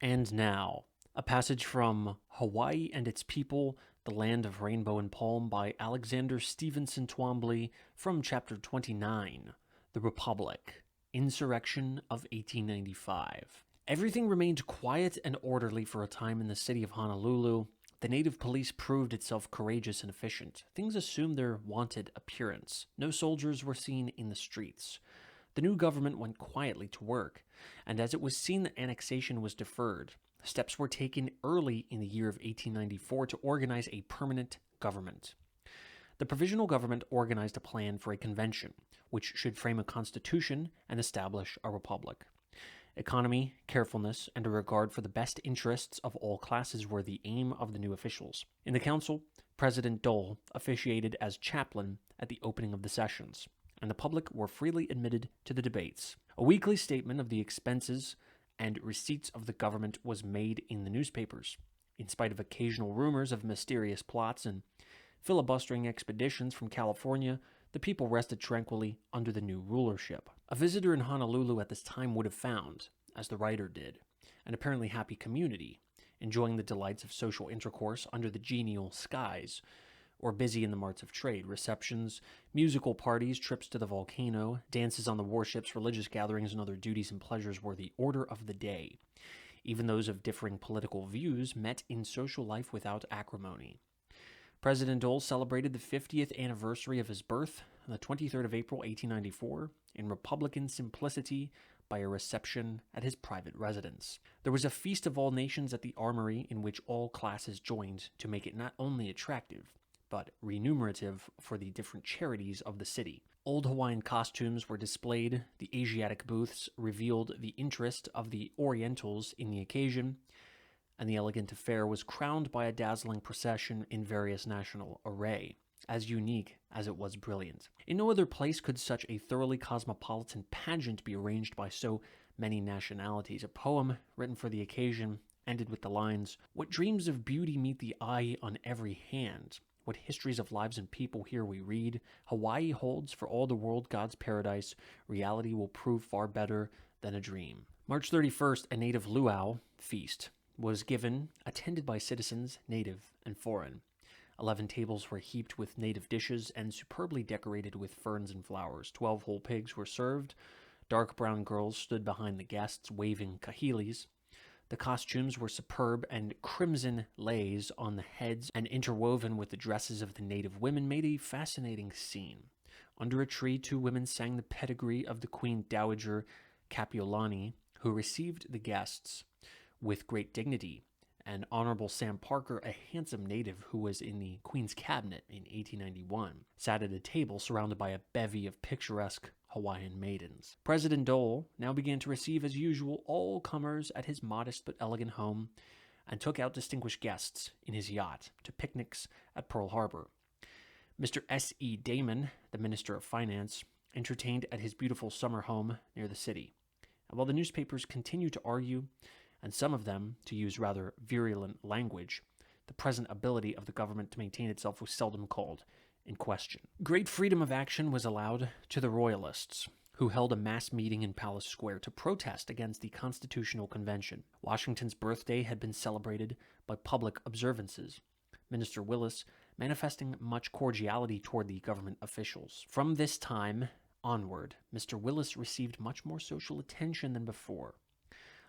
And now, a passage from Hawaii and Its People, the Land of Rainbow and Palm by Alexander Stevenson Twombly from Chapter 29, The Republic, Insurrection of 1895. Everything remained quiet and orderly for a time in the city of Honolulu. The native police proved itself courageous and efficient. Things assumed their wonted appearance. No soldiers were seen in the streets. The new government went quietly to work, and as it was seen that annexation was deferred, steps were taken early in the year of 1894 to organize a permanent government. The provisional government organized a plan for a convention, which should frame a constitution and establish a republic. Economy, carefulness, and a regard for the best interests of all classes were the aim of the new officials. In the council, President Dole officiated as chaplain at the opening of the sessions, and the public were freely admitted to the debates. A weekly statement of the expenses and receipts of the government was made in the newspapers. In spite of occasional rumors of mysterious plots and filibustering expeditions from California, the people rested tranquilly under the new rulership. A visitor in Honolulu at this time would have found, as the writer did, an apparently happy community, enjoying the delights of social intercourse under the genial skies, or busy in the marts of trade, receptions, musical parties, trips to the volcano, dances on the warships, religious gatherings, and other duties and pleasures were the order of the day. Even those of differing political views met in social life without acrimony. President Dole celebrated the 50th anniversary of his birth on the 23rd of April, 1894, in Republican simplicity by a reception at his private residence. There was a feast of all nations at the Armory in which all classes joined to make it not only attractive, but remunerative for the different charities of the city. Old Hawaiian costumes were displayed, the Asiatic booths revealed the interest of the Orientals in the occasion, and the elegant affair was crowned by a dazzling procession in various national array, as unique as it was brilliant. In no other place could such a thoroughly cosmopolitan pageant be arranged by so many nationalities. A poem written for the occasion ended with the lines, "What dreams of beauty meet the eye on every hand? What histories of lives and people here we read. Hawaii holds for all the world God's paradise. Reality will prove far better than a dream." March 31st, a native luau feast was given, attended by citizens, native and foreign. 11 tables were heaped with native dishes and superbly decorated with ferns and flowers. 12 whole pigs were served. Dark brown girls stood behind the guests, waving kahilis. The costumes were superb, and crimson leis on the heads and interwoven with the dresses of the native women made a fascinating scene. Under a tree, 2 women sang the pedigree of the Queen Dowager Kapiolani, who received the guests with great dignity, and Honorable Sam Parker, a handsome native who was in the Queen's cabinet in 1891, sat at a table surrounded by a bevy of picturesque Hawaiian maidens. President Dole now began to receive, as usual, all comers at his modest but elegant home, and took out distinguished guests in his yacht to picnics at Pearl Harbor. Mr. S.E. Damon, the Minister of Finance, entertained at his beautiful summer home near the city. And while the newspapers continued to argue, and some of them to use rather virulent language, the present ability of the government to maintain itself was seldom called in question. Great freedom of action was allowed to the Royalists, who held a mass meeting in Palace Square to protest against the Constitutional Convention. Washington's birthday had been celebrated by public observances, Minister Willis manifesting much cordiality toward the government officials. From this time onward, Mr. Willis received much more social attention than before.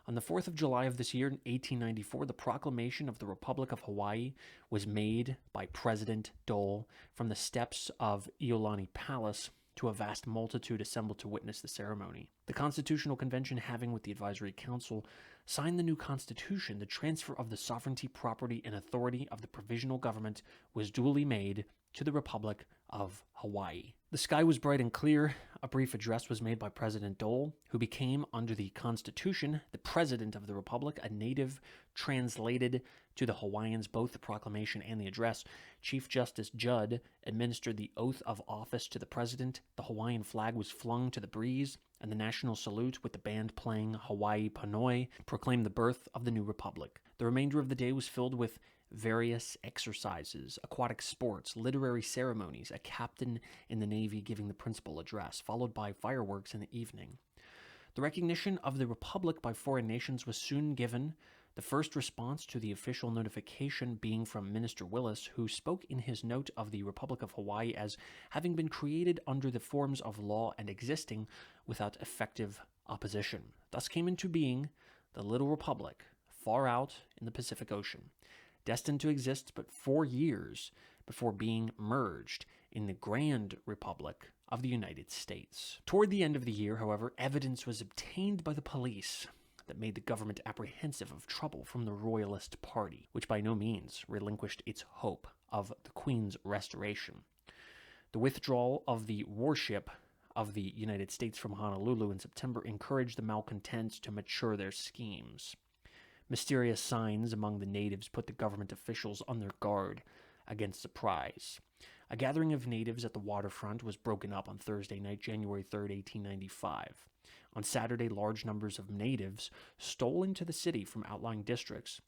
On the 4th of July of this year, in 1894, the proclamation of the Republic of Hawaii was made by President Dole from the steps of Iolani Palace to a vast multitude assembled to witness the ceremony. The Constitutional Convention, having with the Advisory Council signed the new Constitution, the transfer of the sovereignty, property, and authority of the provisional government was duly made to the Republic of Hawaii. The sky was bright and clear. A brief address was made by President Dole, who became, under the Constitution, the President of the Republic. A native translated to the Hawaiians both the proclamation and the address. Chief Justice Judd administered the oath of office to the President. The Hawaiian flag was flung to the breeze, and the national salute, with the band playing Hawaii Panoi, proclaimed the birth of the new republic. The remainder of the day was filled with various exercises, aquatic sports, literary ceremonies, a captain in the Navy giving the principal address, followed by fireworks in the evening. The recognition of the Republic by foreign nations was soon given, the first response to the official notification being from Minister Willis, who spoke in his note of the Republic of Hawaii as having been created under the forms of law and existing without effective opposition. Thus came into being the little republic far out in the Pacific Ocean, destined to exist but 4 years before being merged in the Grand Republic of the United States. Toward the end of the year, however, evidence was obtained by the police that made the government apprehensive of trouble from the Royalist Party, which by no means relinquished its hope of the Queen's restoration. The withdrawal of the warship of the United States from Honolulu in September encouraged the malcontents to mature their schemes. Mysterious signs among the natives put the government officials on their guard against surprise. A gathering of natives at the waterfront was broken up on Thursday night, January 3rd, 1895. On Saturday, large numbers of natives stole into the city from outlying districts.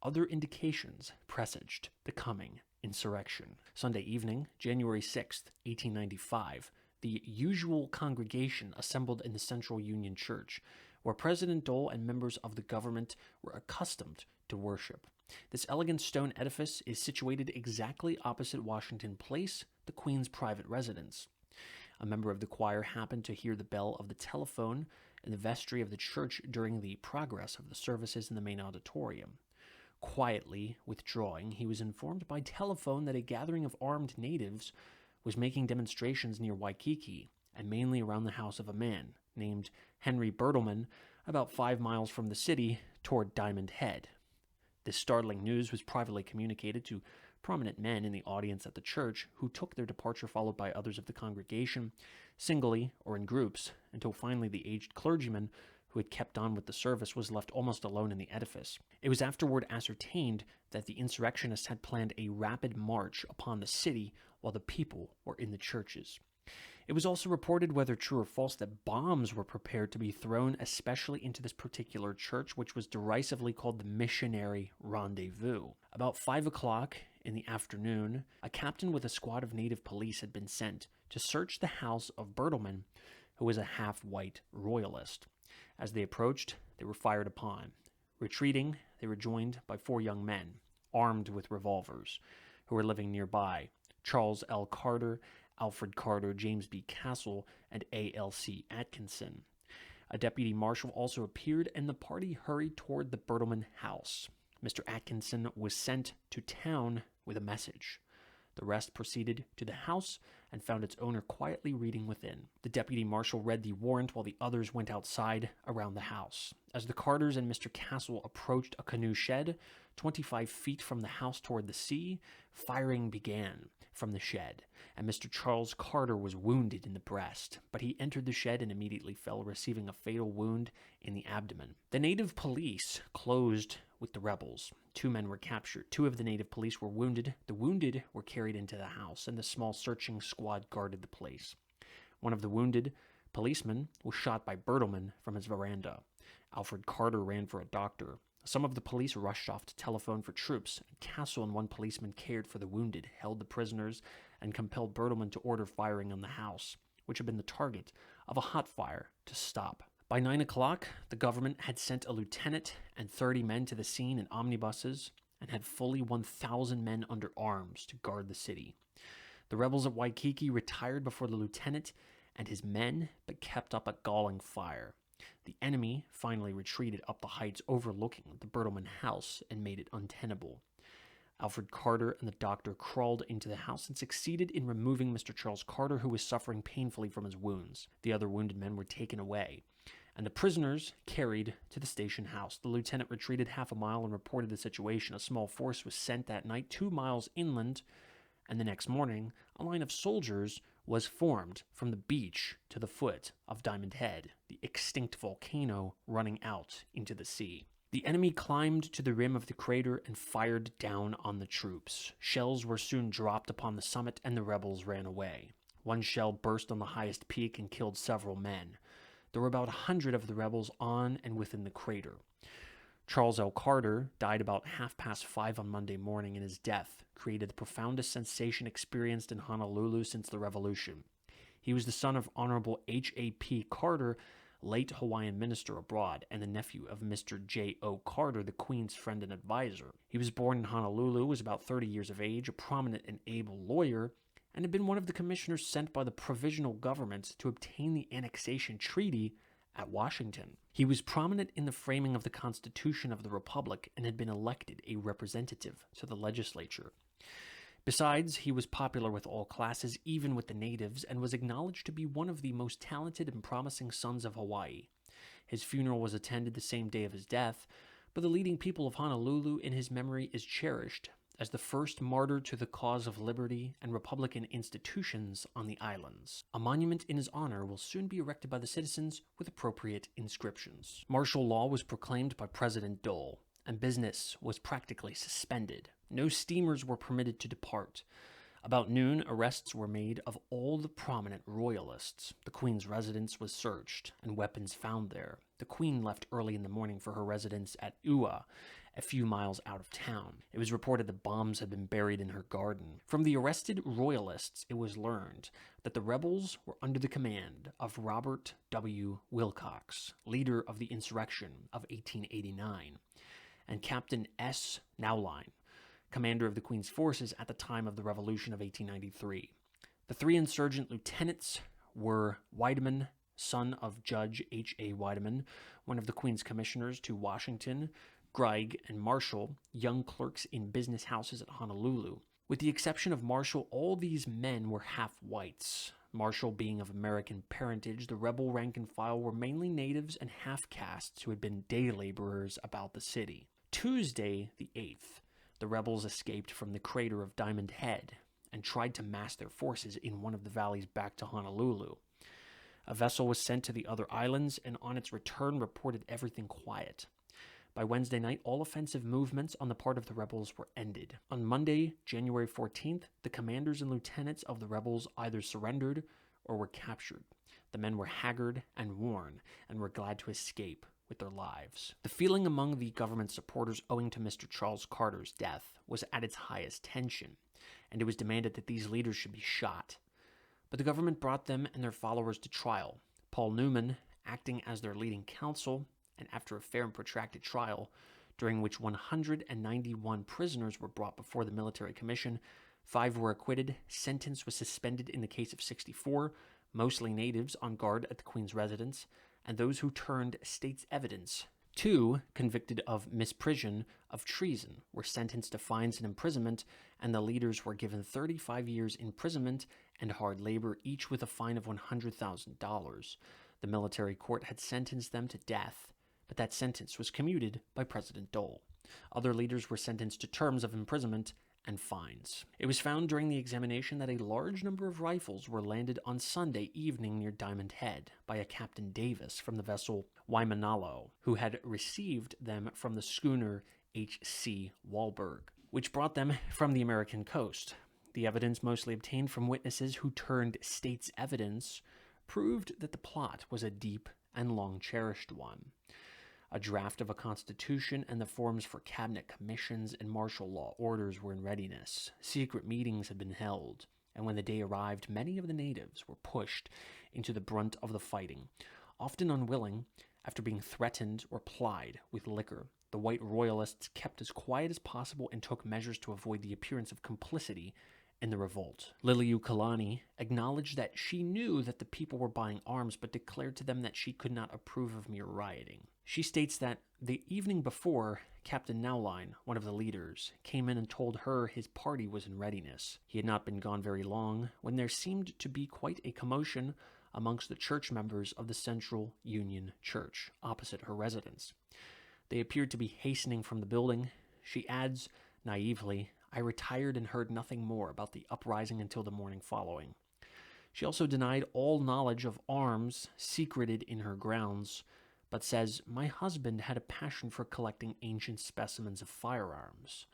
Other indications presaged the coming insurrection. Sunday evening, January 6th, 1895, the usual congregation assembled in the Central Union Church, where President Dole and members of the government were accustomed to worship. This elegant stone edifice is situated exactly opposite Washington Place, the Queen's private residence. A member of the choir happened to hear the bell of the telephone in the vestry of the church during the progress of the services in the main auditorium. Quietly withdrawing, he was informed by telephone that a gathering of armed natives was making demonstrations near Waikiki, and mainly around the house of a man named Henry Bertleman, about 5 miles from the city toward Diamond Head. This startling news was privately communicated to prominent men in the audience at the church, who took their departure followed by others of the congregation, singly or in groups, until finally the aged clergyman who had kept on with the service was left almost alone in the edifice. It was afterward ascertained that the insurrectionists had planned a rapid march upon the city while the people were in the churches. It was also reported, whether true or false, that bombs were prepared to be thrown especially into this particular church, which was derisively called the Missionary Rendezvous. About 5 o'clock in the afternoon, a captain with a squad of native police had been sent to search the house of Bertleman, who was a half-white royalist. As they approached, they were fired upon. Retreating, they were joined by 4 young men, armed with revolvers, who were living nearby: Charles L. Carter, Alfred Carter, James B. Castle, and A.L.C. Atkinson. A deputy marshal also appeared, and the party hurried toward the Bertleman house. Mr. Atkinson was sent to town with a message. The rest proceeded to the house and found its owner quietly reading within. The deputy marshal read the warrant while the others went outside around the house. As the Carters and Mr. Castle approached a canoe shed 25 feet from the house toward the sea, firing began from the shed, and Mr. Charles Carter was wounded in the breast, but he entered the shed and immediately fell, receiving a fatal wound in the abdomen. The native police closed with the rebels. 2 men were captured. 2 of the native police were wounded. The wounded were carried into the house, and the small searching squad guarded the place. One of the wounded policemen was shot by Bertleman from his veranda. Alfred Carter ran for a doctor. Some of the police rushed off to telephone for troops. Castle and 1 policeman cared for the wounded, held the prisoners, and compelled Bertleman to order firing on the house, which had been the target of a hot fire, to stop. By 9 o'clock, the government had sent a lieutenant and 30 men to the scene in omnibuses and had fully 1,000 men under arms to guard the city. The rebels at Waikiki retired before the lieutenant and his men, but kept up a galling fire. The enemy finally retreated up the heights overlooking the Bertleman house and made it untenable. Alfred Carter and the doctor crawled into the house and succeeded in removing Mr. Charles Carter, who was suffering painfully from his wounds. The other wounded men were taken away, and the prisoners carried to the station house. The lieutenant retreated half a mile and reported the situation. A small force was sent that night 2 miles inland, and the next morning, a line of soldiers was formed from the beach to the foot of Diamond Head, the extinct volcano running out into the sea. The enemy climbed to the rim of the crater and fired down on the troops. Shells were soon dropped upon the summit, and the rebels ran away. 1 shell burst on the highest peak and killed several men. There were about 100 of the rebels on and within the crater. Charles L. Carter died about 5:30 on Monday morning, and his death created the profoundest sensation experienced in Honolulu since the Revolution. He was the son of Honorable H.A.P. Carter, late Hawaiian minister abroad and the nephew of Mr. J.O. Carter, the Queen's friend and advisor. He was born in Honolulu, was about 30 years of age, a prominent and able lawyer, and had been one of the commissioners sent by the provisional government to obtain the annexation treaty at Washington. He was prominent in the framing of the Constitution of the Republic and had been elected a representative to the legislature. Besides, he was popular with all classes, even with the natives, and was acknowledged to be one of the most talented and promising sons of Hawaii. His funeral was attended the same day of his death, but the leading people of Honolulu in his memory is cherished as the first martyr to the cause of liberty and Republican institutions on the islands. A monument in his honor will soon be erected by the citizens with appropriate inscriptions. Martial law was proclaimed by President Dole, and business was practically suspended. No steamers were permitted to depart. About noon, arrests were made of all the prominent royalists. The Queen's residence was searched, and weapons found there. The Queen left early in the morning for her residence at Ua, a few miles out of town. It was reported that bombs had been buried in her garden. From the arrested royalists, it was learned that the rebels were under the command of Robert W. Wilcox, leader of the insurrection of 1889, and Captain S. Nowline, commander of the Queen's forces at the time of the Revolution of 1893. The three insurgent lieutenants were Weideman, son of Judge H.A. Weideman, one of the Queen's commissioners to Washington, Greig, and Marshall, young clerks in business houses at Honolulu. With the exception of Marshall, all these men were half-whites. Marshall being of American parentage, the rebel rank and file were mainly natives and half-castes who had been day laborers about the city. Tuesday, the 8th, the rebels escaped from the crater of Diamond Head and tried to mass their forces in one of the valleys back to Honolulu. A vessel was sent to the other islands, and on its return reported everything quiet. By Wednesday night, all offensive movements on the part of the rebels were ended. On Monday, January 14th, the commanders and lieutenants of the rebels either surrendered or were captured. The men were haggard and worn and were glad to escape with their lives. The feeling among the government supporters owing to Mr. Charles Carter's death was at its highest tension, and it was demanded that these leaders should be shot. But the government brought them and their followers to trial. Paul Newman, acting as their leading counsel, and after a fair and protracted trial, during which 191 prisoners were brought before the military commission, 5 were acquitted, sentence was suspended in the case of 64, mostly natives on guard at the Queen's residence, and those who turned state's evidence. 2, convicted of misprision of treason, were sentenced to fines and imprisonment, and the leaders were given 35 years imprisonment and hard labor, each with a fine of $100,000. The military court had sentenced them to death, but that sentence was commuted by President Dole. Other leaders were sentenced to terms of imprisonment and fines. It was found during the examination that a large number of rifles were landed on Sunday evening near Diamond Head by a Captain Davis from the vessel Waimanalo, who had received them from the schooner H.C. Wahlberg, which brought them from the American coast. The evidence, mostly obtained from witnesses who turned state's evidence, proved that the plot was a deep and long-cherished one. A draft of a constitution and the forms for cabinet commissions and martial law orders were in readiness. Secret meetings had been held, and when the day arrived, many of the natives were pushed into the brunt of the fighting, often unwilling, after being threatened or plied with liquor. The white royalists kept as quiet as possible and took measures to avoid the appearance of complicity in the revolt. Liliuokalani acknowledged that she knew that the people were buying arms, but declared to them that she could not approve of mere rioting. She states that the evening before, Captain Nowline, one of the leaders, came in and told her his party was in readiness. He had not been gone very long when there seemed to be quite a commotion amongst the church members of the Central Union Church, opposite her residence. They appeared to be hastening from the building. She adds, naively, "I retired and heard nothing more about the uprising until the morning following." She also denied all knowledge of arms secreted in her grounds, but says, "My husband had a passion for collecting ancient specimens of firearms."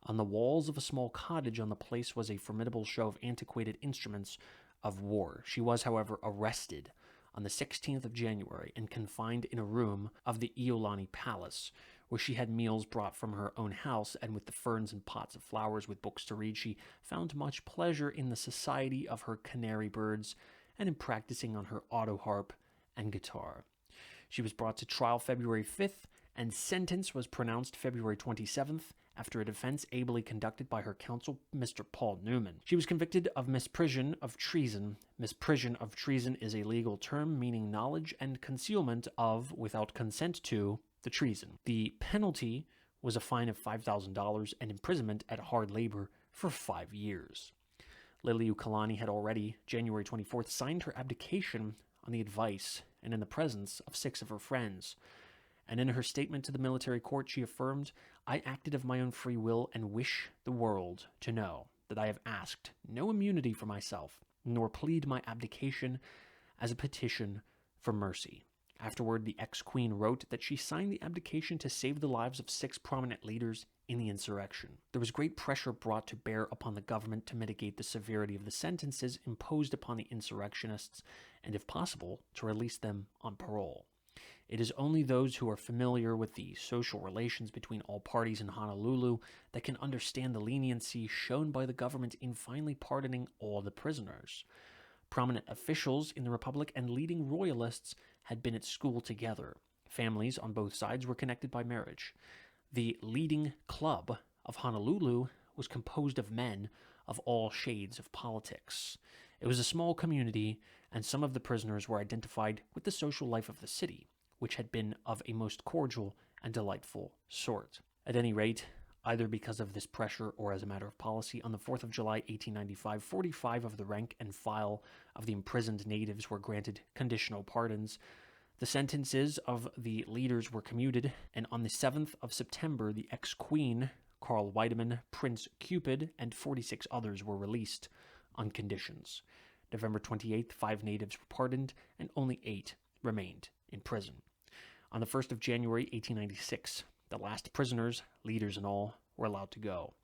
On the walls of a small cottage on the place was a formidable show of antiquated instruments of war. She was, however, arrested on the 16th of January and confined in a room of the Iolani Palace, where she had meals brought from her own house, and with the ferns and pots of flowers with books to read, she found much pleasure in the society of her canary birds and in practicing on her auto harp and guitar. She was brought to trial February 5th, and sentence was pronounced February 27th after a defense ably conducted by her counsel, Mr. Paul Newman. She was convicted of misprision of treason. Misprision of treason is a legal term meaning knowledge and concealment of, without consent to, the treason. The penalty was a fine of $5,000 and imprisonment at hard labor for 5 years. Liliuokalani had already, January 24th, signed her abdication on the advice and in the presence of 6 of her friends. And in her statement to the military court, she affirmed, "I acted of my own free will and wish the world to know that I have asked no immunity for myself, nor plead my abdication as a petition for mercy." Afterward, the ex-queen wrote that she signed the abdication to save the lives of 6 prominent leaders in the insurrection. There was great pressure brought to bear upon the government to mitigate the severity of the sentences imposed upon the insurrectionists, and if possible, to release them on parole. It is only those who are familiar with the social relations between all parties in Honolulu that can understand the leniency shown by the government in finally pardoning all the prisoners. Prominent officials in the Republic and leading royalists had been at school together. Families on both sides were connected by marriage. The leading club of Honolulu was composed of men of all shades of politics. It was a small community, and some of the prisoners were identified with the social life of the city, which had been of a most cordial and delightful sort. At any rate, either because of this pressure or as a matter of policy, on the 4th of July, 1895, 45 of the rank and file of the imprisoned natives were granted conditional pardons. The sentences of the leaders were commuted, and on the 7th of September, the ex-queen, Carl Weidemann, Prince Cupid, and 46 others were released on conditions. November 28th, 5 natives were pardoned, and only 8 remained in prison. On the 1st of January, 1896, the last prisoners, leaders and all, were allowed to go.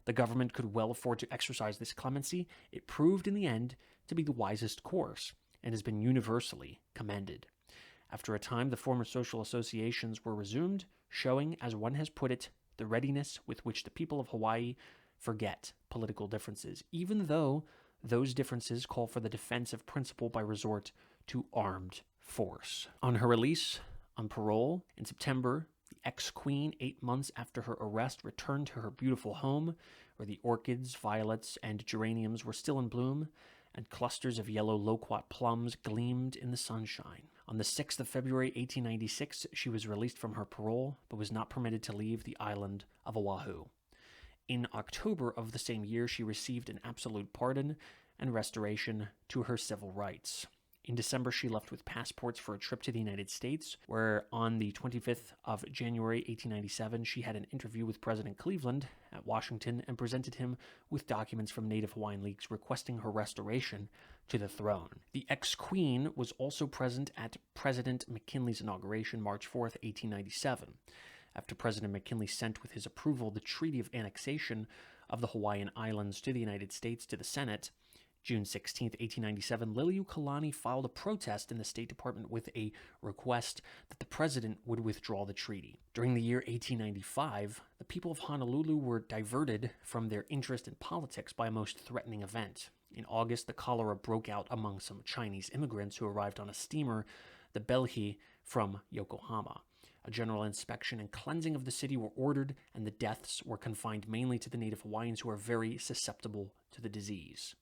The government could well afford to exercise this clemency. It proved in the end to be the wisest course, and has been universally commended. After a time, the former social associations were resumed, showing, as one has put it, the readiness with which the people of Hawaii forget political differences, even though those differences call for the defense of principle by resort to armed force. On her release, on parole, in September, the ex-queen, 8 months after her arrest, returned to her beautiful home, where the orchids, violets, and geraniums were still in bloom, and clusters of yellow loquat plums gleamed in the sunshine. On the 6th of February, 1896, she was released from her parole, but was not permitted to leave the island of Oahu. In October of the same year, she received an absolute pardon and restoration to her civil rights. In December, she left with passports for a trip to the United States, where on the 25th of January, 1897, she had an interview with President Cleveland at Washington and presented him with documents from Native Hawaiian leagues requesting her restoration to the throne. The ex-queen was also present at President McKinley's inauguration, March 4th, 1897. After President McKinley sent with his approval the Treaty of Annexation of the Hawaiian Islands to the United States to the Senate, June 16, 1897, Liliuokalani filed a protest in the State Department with a request that the president would withdraw the treaty. During the year 1895, the people of Honolulu were diverted from their interest in politics by a most threatening event. In August, the cholera broke out among some Chinese immigrants who arrived on a steamer, the Belhi, from Yokohama. A general inspection and cleansing of the city were ordered, and the deaths were confined mainly to the native Hawaiians who are very susceptible to the disease.